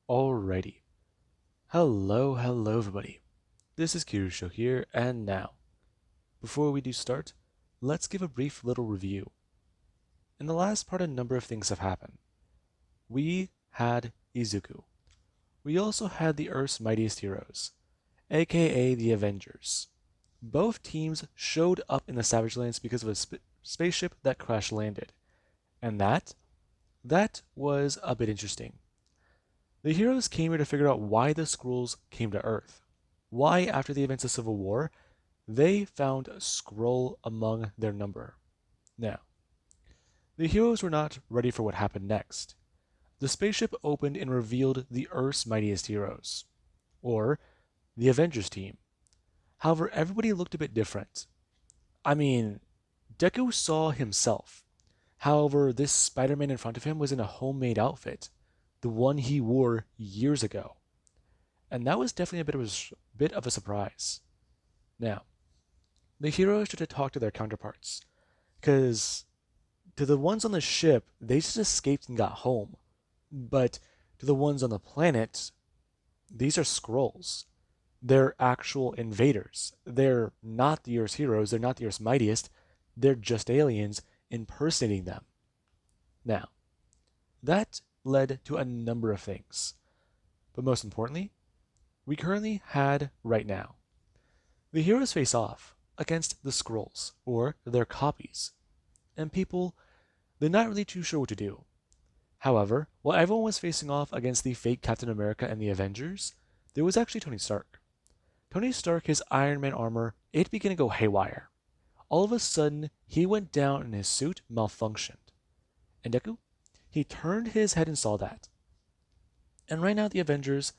Alrighty. Hello everybody. This is Kirusho here, and now, before we do start, let's give a brief little review. In the last part, a number of things have happened. We had Izuku. We also had the Earth's Mightiest Heroes, aka the Avengers. Both teams showed up in the Savage Lands because of a spaceship that crash landed, and that was a bit interesting. The heroes came here to figure out why the Skrulls came to Earth. Why, after the events of Civil War, they found a Skrull among their number. Now, the heroes were not ready for what happened next. The spaceship opened and revealed the Earth's mightiest heroes, or the Avengers team. However, everybody looked a bit different. I mean, Deku saw himself. However, this Spider-Man in front of him was in a homemade outfit, the one he wore years ago. And that was definitely a bit of a surprise. Now, the heroes tried to talk to their counterparts, because to the ones on the ship, they just escaped and got home. But to the ones on the planet, these are Skrulls. They're actual invaders. They're not the Earth's heroes, they're not the Earth's mightiest, they're just aliens impersonating them. Now, that led to a number of things. But most importantly, we currently had right now. The heroes face off against the Skrulls, or their copies, and people, they're not really too sure what to do. However, while everyone was facing off against the fake Captain America and the Avengers, there was actually Tony Stark. Tony Stark, his Iron Man armor, it began to go haywire. All of a sudden, he went down and his suit malfunctioned. And Deku, he turned his head and saw that. And right now, the Avengers,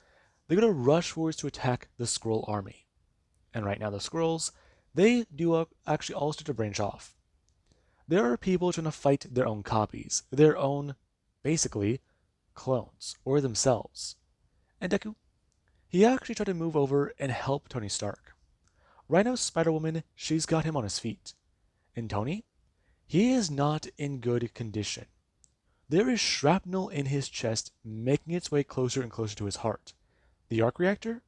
they're going to rush forwards to attack the Skrull army. And right now, the Skrulls, they do actually all start to branch off. There are people trying to fight their own copies, their own, basically, clones, or themselves. And Deku, he actually tried to move over and help Tony Stark. Right now, Spider-Woman, she's got him on his feet. And Tony, he is not in good condition. There is shrapnel in his chest, making its way closer and closer to his heart. The arc reactor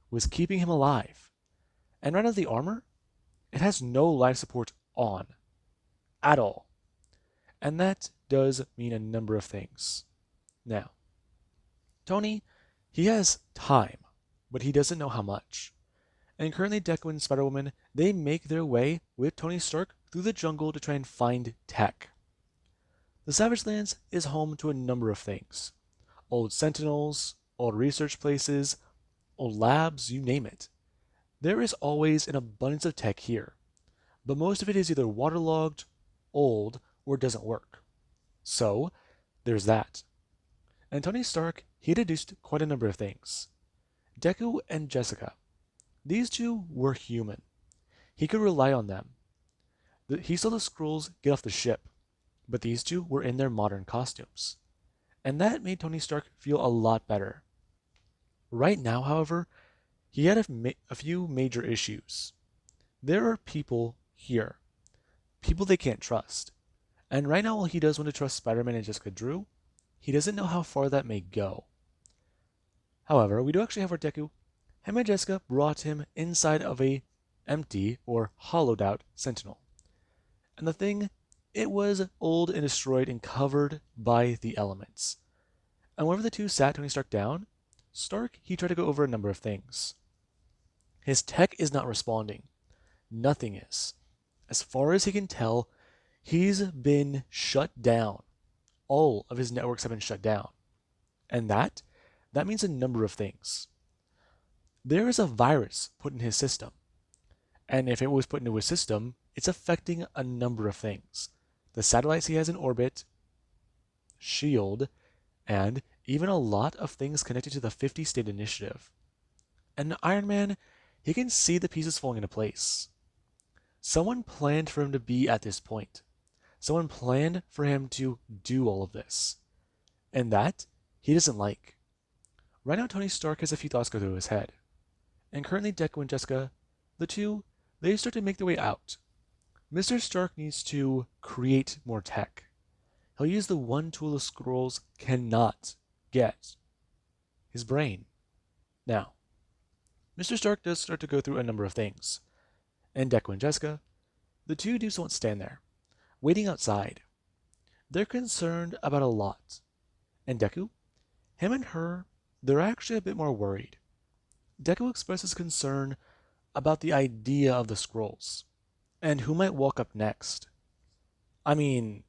was keeping him alive. And right now, the armor, it has no life support on at all. And that does mean a number of things. Now, Tony, he has time, but he doesn't know how much. And currently, Deku and Spider-Woman, they make their way with Tony Stark through the jungle to try and find tech. The Savage Lands is home to a number of things. Old sentinels, old research places, old labs, you name it. There is always an abundance of tech here, but most of it is either waterlogged, old, or doesn't work. So, there's that. And Tony Stark, he deduced quite a number of things. Deku and Jessica, these two were human. He could rely on them. He saw the Skrulls get off the ship, but these two were in their modern costumes. And that made Tony Stark feel a lot better. Right now, however, he had a few major issues. There are people here, people they can't trust. And right now, while he does want to trust Spider-Man and Jessica Drew, he doesn't know how far that may go. However, we do actually have our Deku. Him and Jessica brought him inside of a empty or hollowed out sentinel. And the thing, it was old and destroyed and covered by the elements. And whenever the two sat Tony Stark down, Stark, he tried to go over a number of things. His tech is not responding. Nothing is. As far as he can tell, he's been shut down. All of his networks have been shut down. And that means a number of things. There is a virus put in his system. And if it was put into his system, it's affecting a number of things. The satellites he has in orbit, SHIELD, and even a lot of things connected to the 50-state initiative. And Iron Man, he can see the pieces falling into place. Someone planned for him to be at this point. Someone planned for him to do all of this. And that, he doesn't like. Right now, Tony Stark has a few thoughts go through his head. And currently, Deku and Jessica, the two, they start to make their way out. Mr. Stark needs to create more tech. He'll use the one tool the Skrulls cannot get. his brain. Now, Mr. Stark does start to go through a number of things. And Deku and Jessica, the two just won't stand there, waiting outside. They're concerned about a lot. And Deku, him and her, they're actually a bit more worried. Deku expresses concern about the idea of the scrolls and who might walk up next. I mean,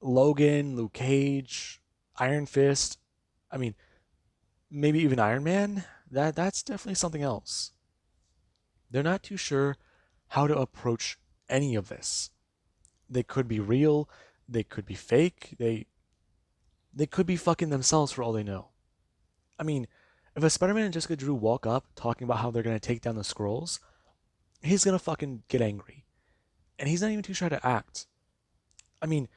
Logan, Luke Cage, Iron Fist. I mean, maybe even Iron Man. That's definitely something else. They're not too sure how to approach any of this. They could be real, they could be fake, they could be fucking themselves for all they know. I mean, if a Spider-Man and Jessica Drew walk up talking about how they're gonna take down the scrolls, he's gonna fucking get angry. And he's not even too sure how to act. I mean,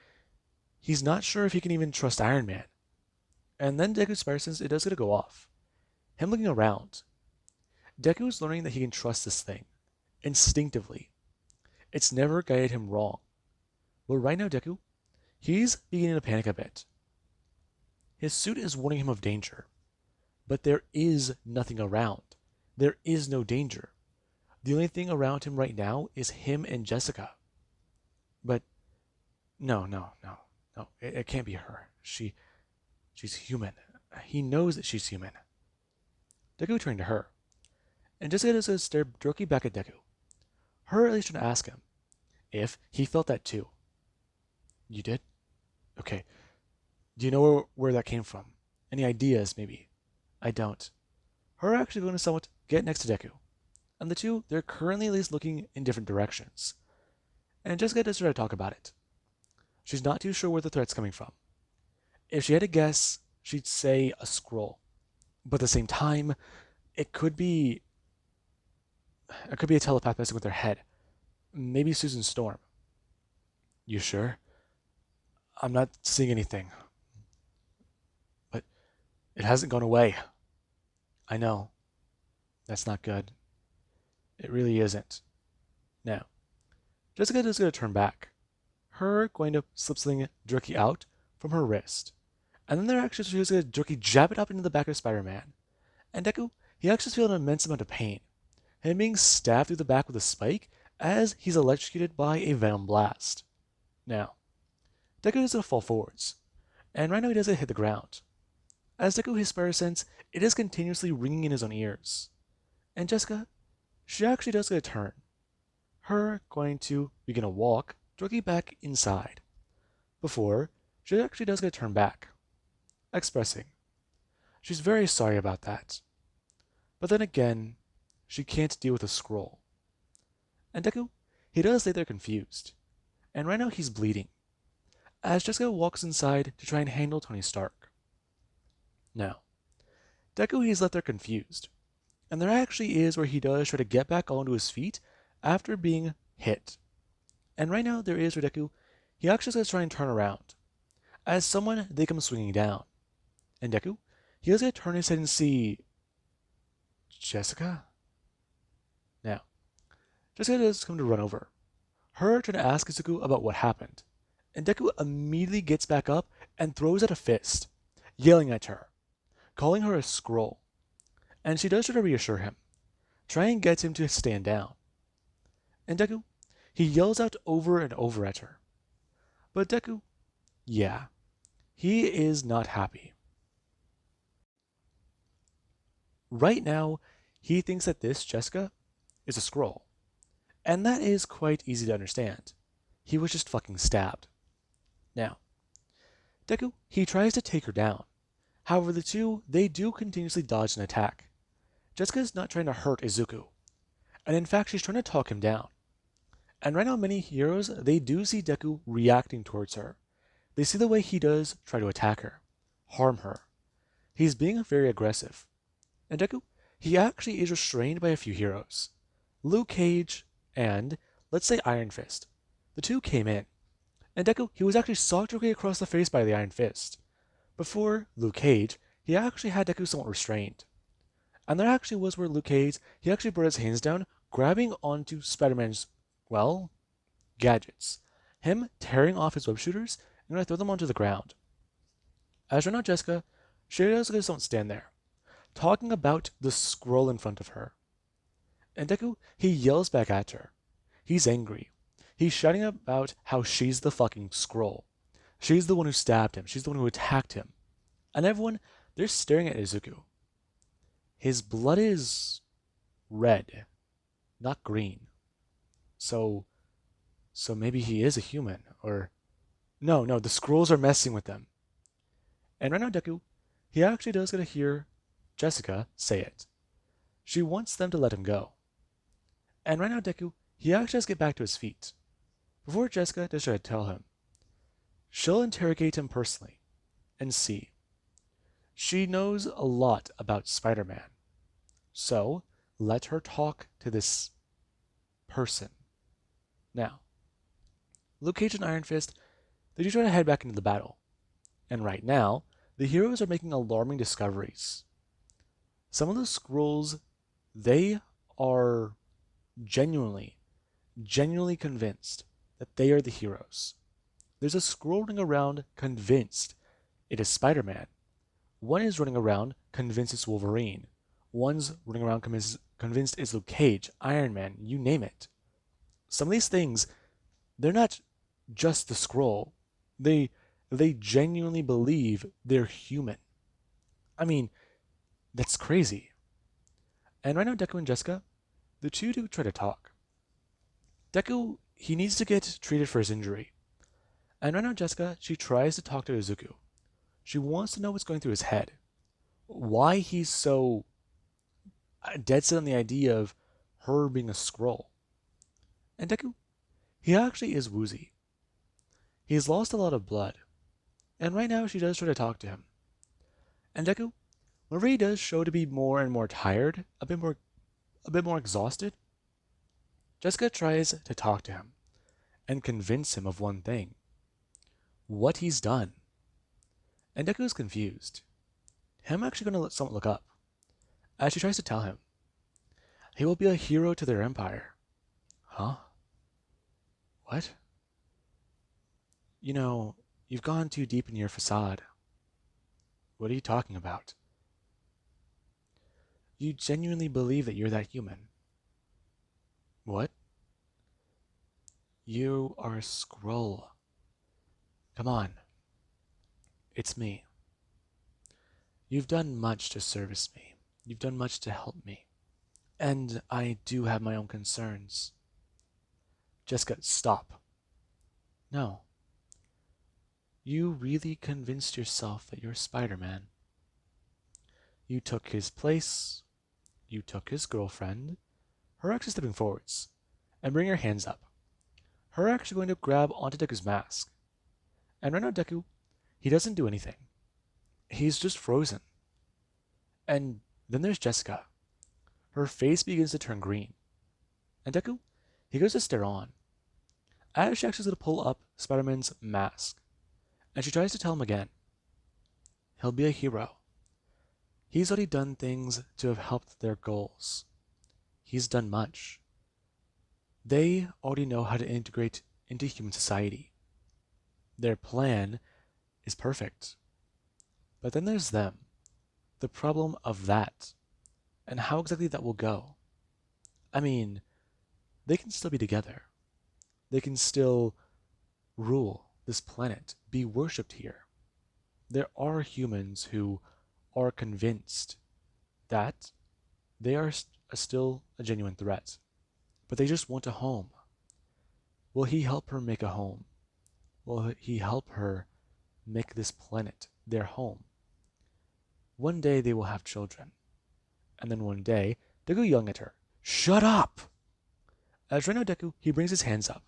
he's not sure if he can even trust Iron Man. And then Deku's spider sense, it does get to go off. Him looking around. Deku's learning that he can trust this thing. Instinctively. It's never guided him wrong. But right now, Deku, he's beginning to panic a bit. His suit is warning him of danger. But there is nothing around. There is no danger. The only thing around him right now is him and Jessica. But no. It can't be her. She's human. He knows that she's human. Deku turned to her. And Jessica does a stare directly back at Deku. Her at least trying to ask him if he felt that too. You did? Okay. Do you know where that came from? Any ideas, maybe? I don't. Her actually going to somewhat get next to Deku. And the two, they're currently at least looking in different directions. And Jessica does try to talk about it. She's not too sure where the threat's coming from. If she had to guess, she'd say a scroll. But at the same time, it could be a telepath messing with her head. Maybe Susan Storm. You sure? I'm not seeing anything. But it hasn't gone away. I know. That's not good. It really isn't. Now, Jessica is going to turn back. Her going to slip something jerky out from her wrist. And then she's going to jerky jab it up into the back of Spider-Man. And Deku, he actually feels an immense amount of pain. Him being stabbed through the back with a spike as he's electrocuted by a venom blast. Now, Deku doesn't fall forwards. And right now he doesn't hit the ground. As Deku, his spider sense, it is continuously ringing in his own ears. And Jessica, she actually does get a turn. Her going to begin a walk directly back inside. Before, she actually does get a turn back. Expressing. She's very sorry about that. But then again, she can't deal with a scroll. And Deku, he does lay there confused. And right now he's bleeding. As Jessica walks inside to try and handle Tony Stark. Now, Deku, he's left there confused. And there actually is where he does try to get back onto his feet after being hit. And right now there is where Deku, he actually does try and turn around. As someone, they come swinging down. And Deku, he does get to turn his head and see Jessica? Now, Jessica does come to run over. Her trying to ask Izuku about what happened. And Deku immediately gets back up and throws out a fist, yelling at her, calling her a scroll. And she does try to reassure him, try and get him to stand down. And Deku, he yells out over and over at her. But Deku, yeah, he is not happy. Right now, he thinks that this Jessica is a scroll. And that is quite easy to understand. He was just fucking stabbed. Now, Deku, he tries to take her down. However, the two, they do continuously dodge an attack. Jessica is not trying to hurt Izuku. And in fact, she's trying to talk him down. And right now, many heroes, they do see Deku reacting towards her. They see the way he does try to attack her, harm her. He's being very aggressive. And Deku, he actually is restrained by a few heroes. Luke Cage and, let's say, Iron Fist. The two came in. And Deku, he was actually socked directly across the face by the Iron Fist. Before Luke Cage, he actually had Deku somewhat restrained. And there actually was where Luke Cage, he actually brought his hands down, grabbing onto Spider-Man's, well, gadgets. Him tearing off his web shooters and going to throw them onto the ground. As for now Jessica, she does don't stand there. talking about the scroll in front of her. And Deku, he yells back at her. He's angry. He's shouting about how she's the fucking scroll. She's the one who stabbed him. She's the one who attacked him. And everyone, they're staring at Izuku. His blood is red, not green. So maybe he is a human, or no, the scrolls are messing with them. And right now Deku, he actually does get to hear Jessica say it. She wants them to let him go. And right now Deku, he actually has to get back to his feet. Before Jessica does try to tell him, she'll interrogate him personally and see. She knows a lot about Spider-Man. So let her talk to this person. Now, Luke Cage and Iron Fist, they do try to head back into the battle. And right now, the heroes are making alarming discoveries. Some of the scrolls, they are genuinely convinced that they are the heroes. There's a scroll running around convinced it is Spider-Man. One is running around convinced it's Wolverine. One's running around convinced it's Luke Cage, Iron Man, you name it. Some of these things, they're not just the scroll. They genuinely believe they're human. I mean, that's crazy. And right now, Deku and Jessica, the two do try to talk. Deku, he needs to get treated for his injury. And right now, Jessica, she tries to talk to Izuku. She wants to know what's going through his head. Why he's so dead set on the idea of her being a scroll. And Deku, he actually is woozy. He's lost a lot of blood. And right now, she does try to talk to him. And Deku, whenever he does show to be more and more tired, a bit more exhausted, Jessica tries to talk to him and convince him of one thing. What he's done. And Deku is confused. Him actually going to let someone look up. As she tries to tell him, he will be a hero to their empire. Huh? What? You know, you've gone too deep in your facade. What are you talking about? You genuinely believe that you're that human. What? You are a scroll. Come on. It's me. You've done much to service me. You've done much to help me. And I do have my own concerns. Jessica, stop. No. You really convinced yourself that you're Spider-Man. You took his place. You took his girlfriend. Her actually stepping forwards and bring her hands up. Her actually going to grab onto Deku's mask. And right now Deku, he doesn't do anything. He's just frozen. And then there's Jessica. Her face begins to turn green. And Deku, he goes to stare on. As she actually is going to pull up Spider-Man's mask. And she tries to tell him again. He'll be a hero. He's already done things to have helped their goals. He's done much. They already know how to integrate into human society. Their plan is perfect. But then there's them. The problem of that. And how exactly that will go. I mean, they can still be together. They can still rule this planet, be worshipped here. There are humans who are convinced that they are still a genuine threat, but they just want a home. Will he help her make a home? Will he help her make this planet their home? One day they will have children, and then one day Deku yelling at her, "Shut up!" As right now Deku, he brings his hands up.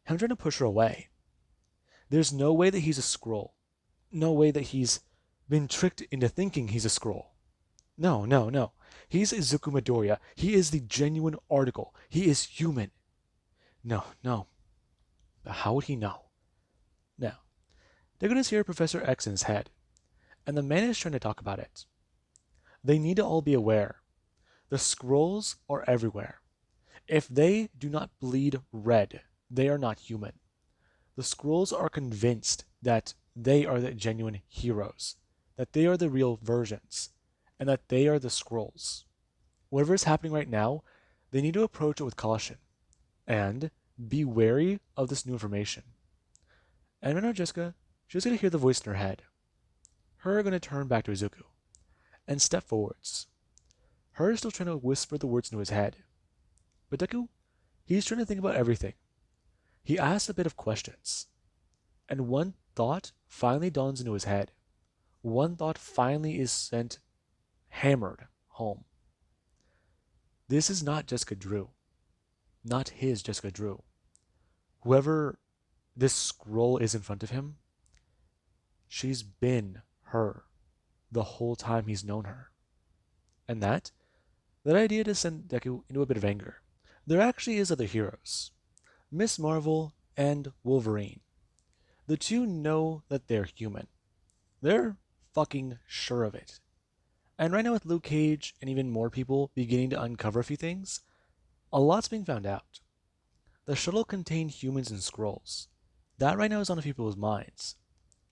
I'm trying to push her away. There's no way that he's a scroll. No way that he's been tricked into thinking he's a scroll. No. He's Izuku Midoriya. He is the genuine article. He is human. No. But how would he know? Now, they're going to hear Professor X in his head, and the man is trying to talk about it. They need to all be aware. The scrolls are everywhere. If they do not bleed red, they are not human. The scrolls are convinced that they are the genuine heroes, that they are the real versions, and that they are the scrolls. Whatever is happening right now, they need to approach it with caution and be wary of this new information. And right now, Jessica, she's going to hear the voice in her head. Her going to turn back to Izuku and step forwards. Her still trying to whisper the words into his head. But Deku, he's trying to think about everything. He asks a bit of questions. And one thought finally dawns into his head. One thought finally is sent hammered home. This is not Jessica Drew. Not his Jessica Drew. Whoever this scroll is in front of him, she's been her the whole time he's known her. And that idea to send Deku into a bit of anger. There actually is other heroes. Miss Marvel and Wolverine. The two know that they're human. They're fucking sure of it. And right now with Luke Cage and even more people beginning to uncover a few things, a lot's being found out. The shuttle contained humans and scrolls. That right now is on a few people's minds.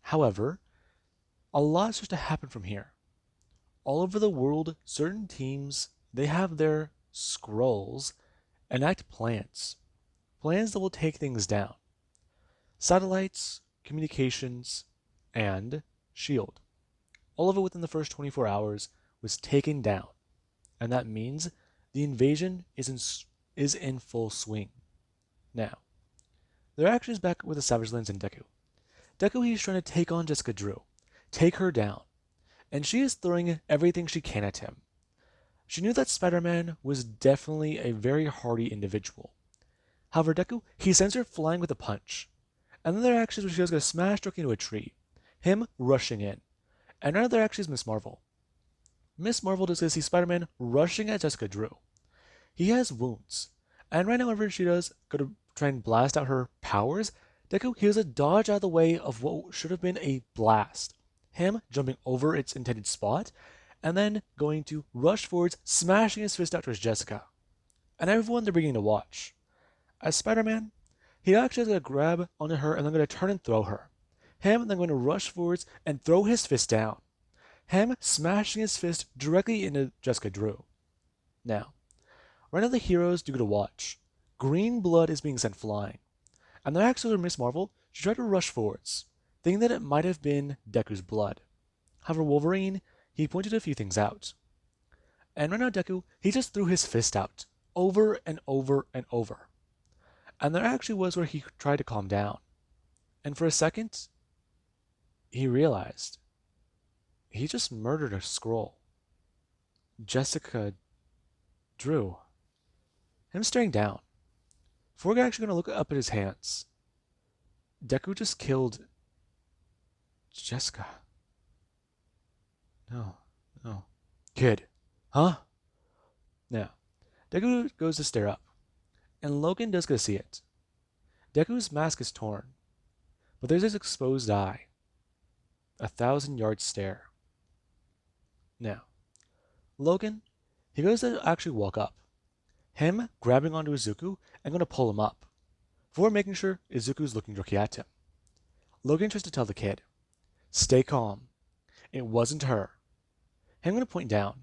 However, a lot starts to happen from here. All over the world, certain teams, they have their scrolls enact plans. Plans that will take things down. Satellites, communications, and SHIELD. All of it within the first 24 hours was taken down. And that means the invasion is in full swing. Now, their action is back with the Savage Lands and Deku. Deku, he's trying to take on Jessica Drew, take her down, and she is throwing everything she can at him. She knew that Spider-Man was definitely a very hardy individual. However, Deku, he sends her flying with a punch, and then there actually is where she was going to smash directly into a tree, him rushing in, and now there actually is Miss Marvel. Miss Marvel does see Spider-Man rushing at Jessica Drew. He has wounds, and right now whenever she does go to try and blast out her powers, Deku, he has a dodge out of the way of what should have been a blast. Him jumping over its intended spot, and then going to rush forwards, smashing his fist out towards Jessica. And everyone, they're beginning to watch. As Spider-Man, he actually is going to grab onto her and then going to turn and throw her. Him then going to rush forwards and throw his fist down. Him smashing his fist directly into Jessica Drew. Now, right now the heroes do go to watch. Green blood is being sent flying. And then actually Miss Marvel, she tried to rush forwards, thinking that it might have been Deku's blood. However, Wolverine, he pointed a few things out. And right now Deku, he just threw his fist out, over and over and over. And there actually was where he tried to calm down. And for a second, he realized he just murdered a scroll. Jessica Drew. Him staring down. Before we're actually going to look up at his hands, Deku just killed Jessica. No. Kid. Huh? Now, Deku goes to stare up, and Logan does go to see it. Deku's mask is torn, but there's his exposed eye. 1,000-yard stare. Now, Logan, he goes to actually walk up. Him grabbing onto Izuku and going to pull him up, before making sure Izuku's looking directly at him. Logan tries to tell the kid, stay calm. It wasn't her. Him going to point down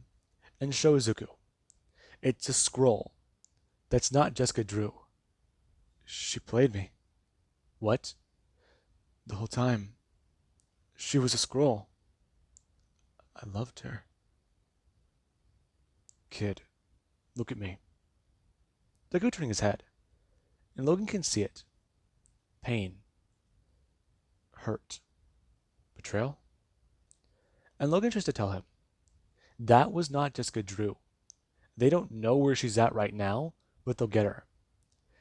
and show Izuku. It's a scroll. That's not Jessica Drew. She played me. What? The whole time. She was a scroll. I loved her. Kid, look at me. Deku turning his head, and Logan can see it. Pain. Hurt. Betrayal? And Logan tries to tell him, that was not Jessica Drew. They don't know where she's at right now, but they'll get her.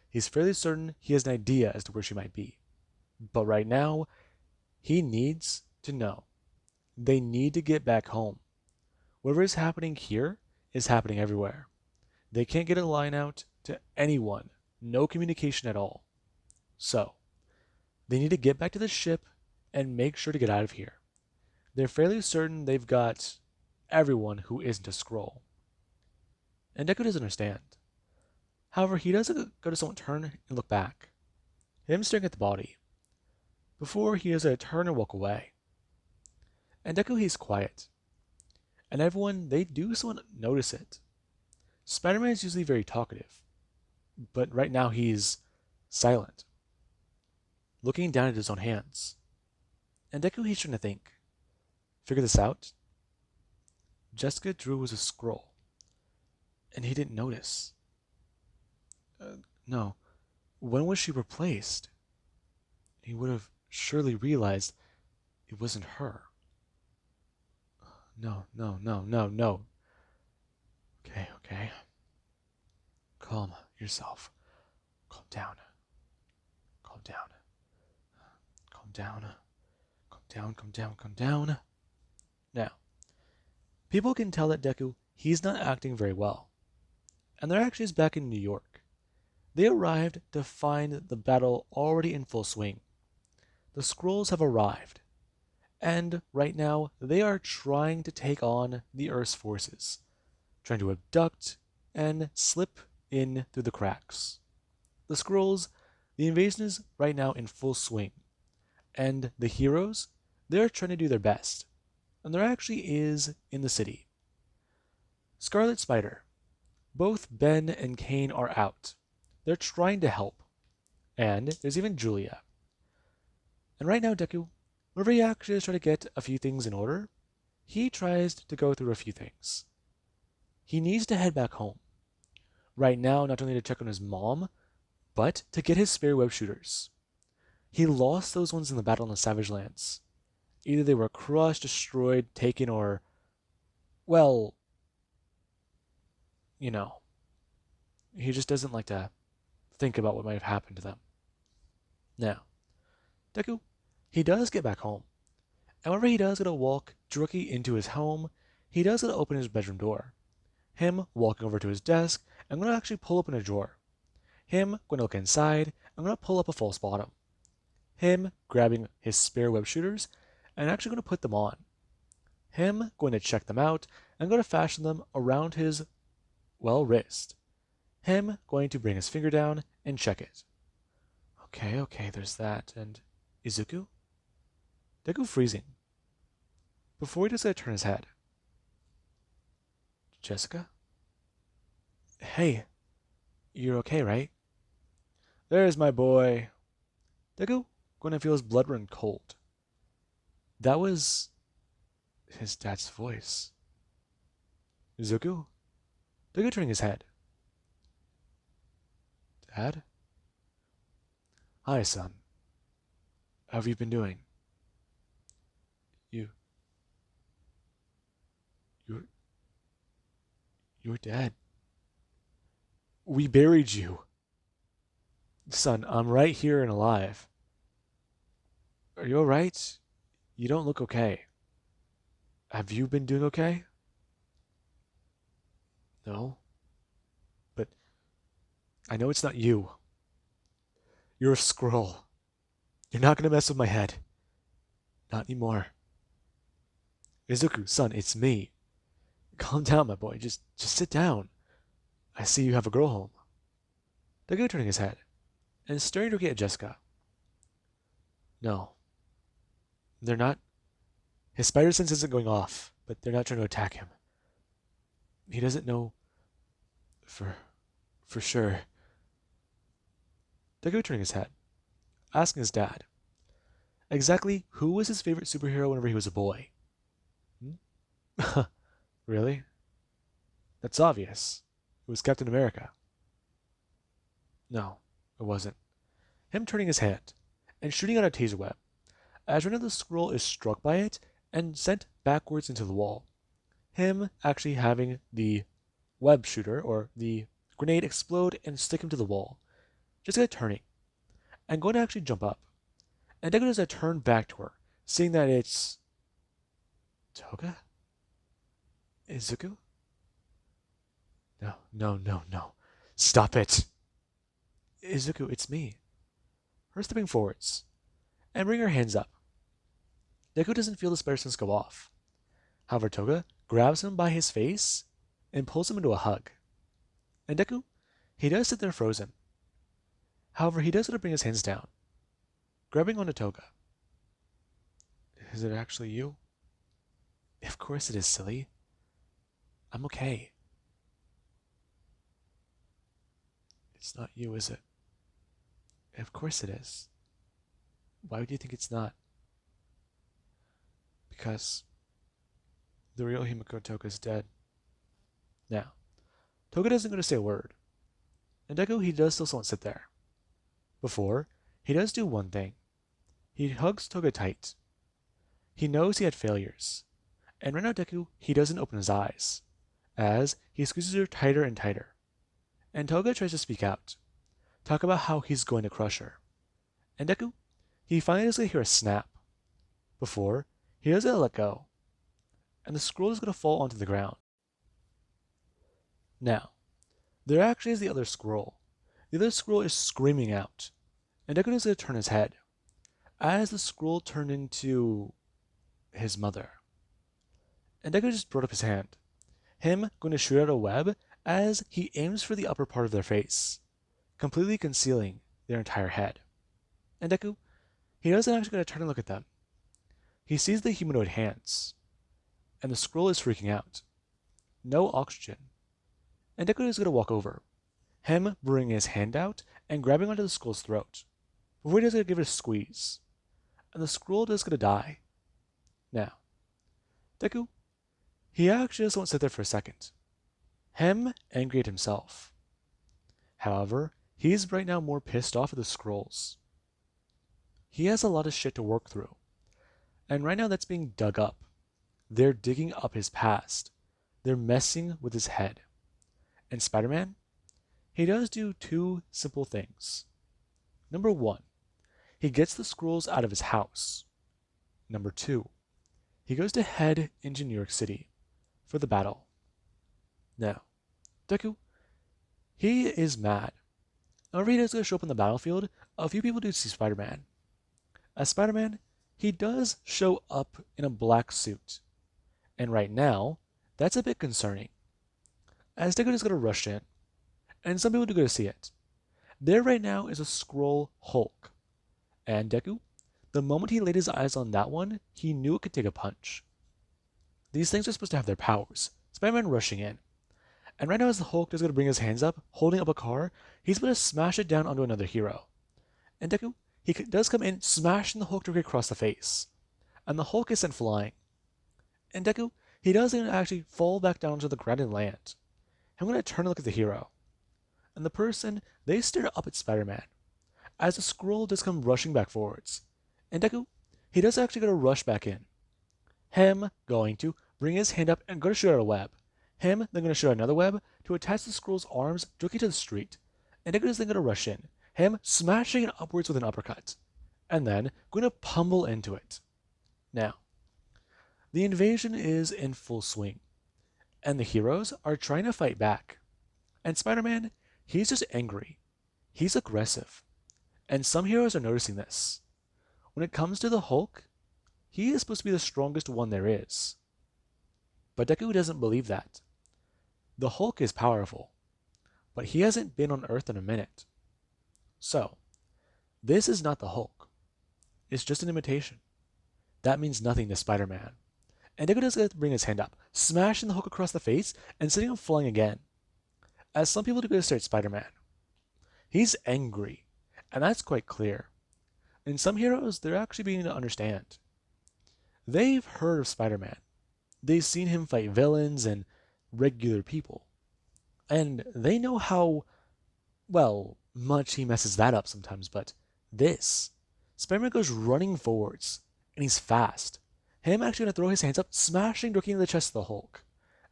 He's fairly certain he has an idea as to where she might be. But right now, he needs to know. They need to get back home. Whatever is happening here is happening everywhere. They can't get a line out to anyone. No communication at all. So, they need to get back to the ship and make sure to get out of here. They're fairly certain they've got everyone who isn't a scroll. And Deku doesn't understand. However, he does go to someone turn and look back. Him staring at the body. Before he does a turn and walk away. And Deku, he's quiet. and everyone, they do somewhat notice it. Spider-Man is usually very talkative, but right now he's silent, looking down at his own hands. And Deku, he's trying to think. Figure this out? Jessica Drew was a scroll, and he didn't notice. No. When was she replaced? He would have surely realized it wasn't her. No, no, no, no, no. Okay, okay. Calm yourself. Calm down. Calm down. Calm down. Calm down, calm down, calm down. Now, people can tell that Deku, he's not acting very well. And they're actually back in New York. They arrived to find the battle already in full swing. The Skrulls have arrived. And right now, they are trying to take on the Earth's forces, trying to abduct and slip in through the cracks. The Skrulls, the invasion is right now in full swing, and the heroes, they're trying to do their best, and there actually is in the city. Scarlet Spider, both Ben and Kane are out. They're trying to help, and there's even Julia. And right now, Deku, whenever he actually is trying to get a few things in order, he tries to go through a few things. He needs to head back home. Right now, not only to check on his mom, but to get his spare web shooters. He lost those ones in the battle in the Savage Lands. Either they were crushed, destroyed, taken, or, well, you know, he just doesn't like to think about what might have happened to them. Now, Deku, he does get back home. And whenever he does get to walk directly into his home, he does get to open his bedroom door. Him walking over to his desk, I'm going to actually pull open a drawer. Him going to look inside, I'm going to pull up a false bottom. Him grabbing his spare web shooters, and actually going to put them on. Him going to check them out, and going to fashion them around his, well, wrist. Him going to bring his finger down and check it. Okay, there's that. And Izuku? Deku freezing. Before he decides to turn his head. Jessica? Hey, you're okay, right? There's my boy. Deku going to feel his blood run cold. That was his dad's voice. Izuku? Deku turning his head. Dad? Hi, son. How have you been doing? You... You're... You're dead. We buried you. Son, I'm right here and alive. Are you alright? You don't look okay. Have you been doing okay? No. But I know it's not you. You're a Skrull. You're not gonna mess with my head. Not anymore. Izuku, son, it's me. Calm down, my boy. Just sit down. I see you have a girl home. Deku turning his head and staring directly at Jessica. No. They're not. His spider sense isn't going off, but they're not trying to attack him. He doesn't know for sure. Deku turning his head, asking his dad, exactly who was his favorite superhero whenever he was a boy? Really? That's obvious. It was Captain America. No, it wasn't. Him turning his hand and shooting out a taser web, as one of the Skrull is struck by it and sent backwards into the wall. Him actually having the web shooter or the grenade explode and stick him to the wall. Jessica turning and going to actually jump up. And Deku does a turn back to her, seeing that it's Toga? Izuku? No. Stop it. Izuku, it's me. Her stepping forwards and bringing her hands up. Deku doesn't feel the spider sense go off. However, Toga grabs him by his face and pulls him into a hug. And Deku, he does sit there frozen. However, he does have to bring his hands down, grabbing onto Toga. Is it actually you? Of course it is, silly. I'm okay. It's not you, is it? Of course it is. Why would you think it's not? Because the real Himiko Toga is dead. Now, Toga doesn't go to say a word, and Deku he does still won't sit there. Before, he does do one thing. He hugs Toga tight. He knows he had failures, and right now Deku he doesn't open his eyes, as he squeezes her tighter and tighter. And Toga tries to speak out, talk about how he's going to crush her. And Deku, he finally does hear a snap. Before, he doesn't let go, and the scroll is going to fall onto the ground. Now, there actually is the other scroll. The other scroll is screaming out, and Deku is going to turn his head, as the scroll turned into his mother. And Deku just brought up his hand, him going to shoot out a web as he aims for the upper part of their face, completely concealing their entire head. And Deku, he doesn't actually going to turn and look at them. He sees the humanoid hands, and the scroll is freaking out. No oxygen. And Deku is going to walk over, him bringing his hand out and grabbing onto the scroll's throat, before he does going to give it a squeeze. And the scroll is going to die. Now, Deku, he actually just won't sit there for a second. Him angry at himself. However, he's right now more pissed off at the scrolls. He has a lot of shit to work through, and right now that's being dug up. They're digging up his past. They're messing with his head. And Spider-Man, he does do two simple things. Number one, he gets the scrolls out of his house. Number two, he goes to head into New York City for the battle. Now, Deku, he is mad. Whenever he does go show up on the battlefield, a few people do see Spider-Man. As Spider-Man, he does show up in a black suit. And right now, that's a bit concerning. As Deku is going to rush in, and some people do go to see it. There right now is a scroll Hulk. And Deku, the moment he laid his eyes on that one, he knew it could take a punch. These things are supposed to have their powers. Spider-Man rushing in. And right now as the Hulk is going to bring his hands up, holding up a car, he's going to smash it down onto another hero. And Deku, he does come in, smashing the Hulk directly across the face. And the Hulk is sent flying. And Deku, he doesn't actually fall back down to the ground and land. I'm going to turn and look at the hero. And the person, they stare up at Spider-Man, as the scroll does come rushing back forwards. And Deku, he does actually go to rush back in. Him going to bring his hand up and go to shoot out a web. Him then going to shoot out another web to attach the scroll's arms directly to the street. And Deku is then going to rush in. Him smashing it upwards with an uppercut. And then going to pummel into it. Now, the invasion is in full swing. And the heroes are trying to fight back. And Spider-Man, he's just angry. He's aggressive. And some heroes are noticing this. When it comes to the Hulk, he is supposed to be the strongest one there is. But Deku doesn't believe that. The Hulk is powerful, but he hasn't been on Earth in a minute. So, this is not the Hulk. It's just an imitation. That means nothing to Spider-Man. And Deku does get to bring his hand up, smashing the Hulk across the face and sending him flying again. As some people do go to start Spider-Man. He's angry, and that's quite clear. And some heroes, they're actually beginning to understand. They've heard of Spider-Man. They've seen him fight villains and regular people. And they know how, well, much he messes that up sometimes, but this. Spider-Man goes running forwards, and he's fast. Him actually going to throw his hands up, smashing directly into the chest of the Hulk.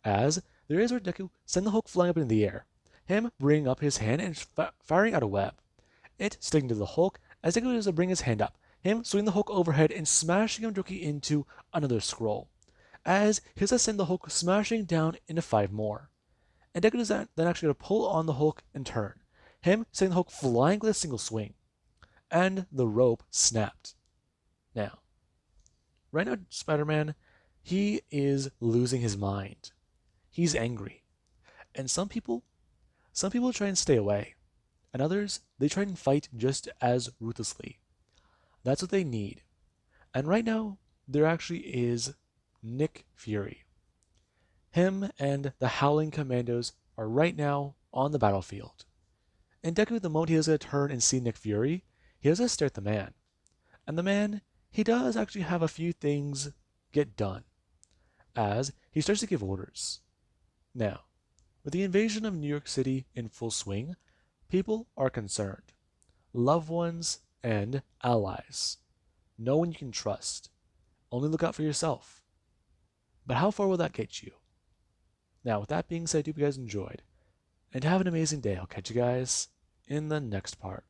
As there is where Deku send the Hulk flying up in the air. Him bringing up his hand and firing out a web. It sticking to the Hulk as Deku does bring his hand up. Him swinging the Hulk overhead and smashing him directly into another scroll. As he does send the Hulk smashing down into 5 more. And Deku is then actually going to pull on the Hulk and turn. Him sending the Hulk flying with a single swing. And the rope snapped. Now, right now Spider-Man, he is losing his mind. He's angry. And some people try and stay away. And others, they try and fight just as ruthlessly. That's what they need. And right now, there actually is Nick Fury. Him and the Howling Commandos are right now on the battlefield. And Deku, the moment he does get a turn and see Nick Fury, he does stare at the man. And the man, he does actually have a few things get done, as he starts to give orders. Now, with the invasion of New York City in full swing, people are concerned. Loved ones and allies. No one you can trust. Only look out for yourself. But how far will that get you? Now, with that being said, I hope you guys enjoyed. And have an amazing day. I'll catch you guys in the next part.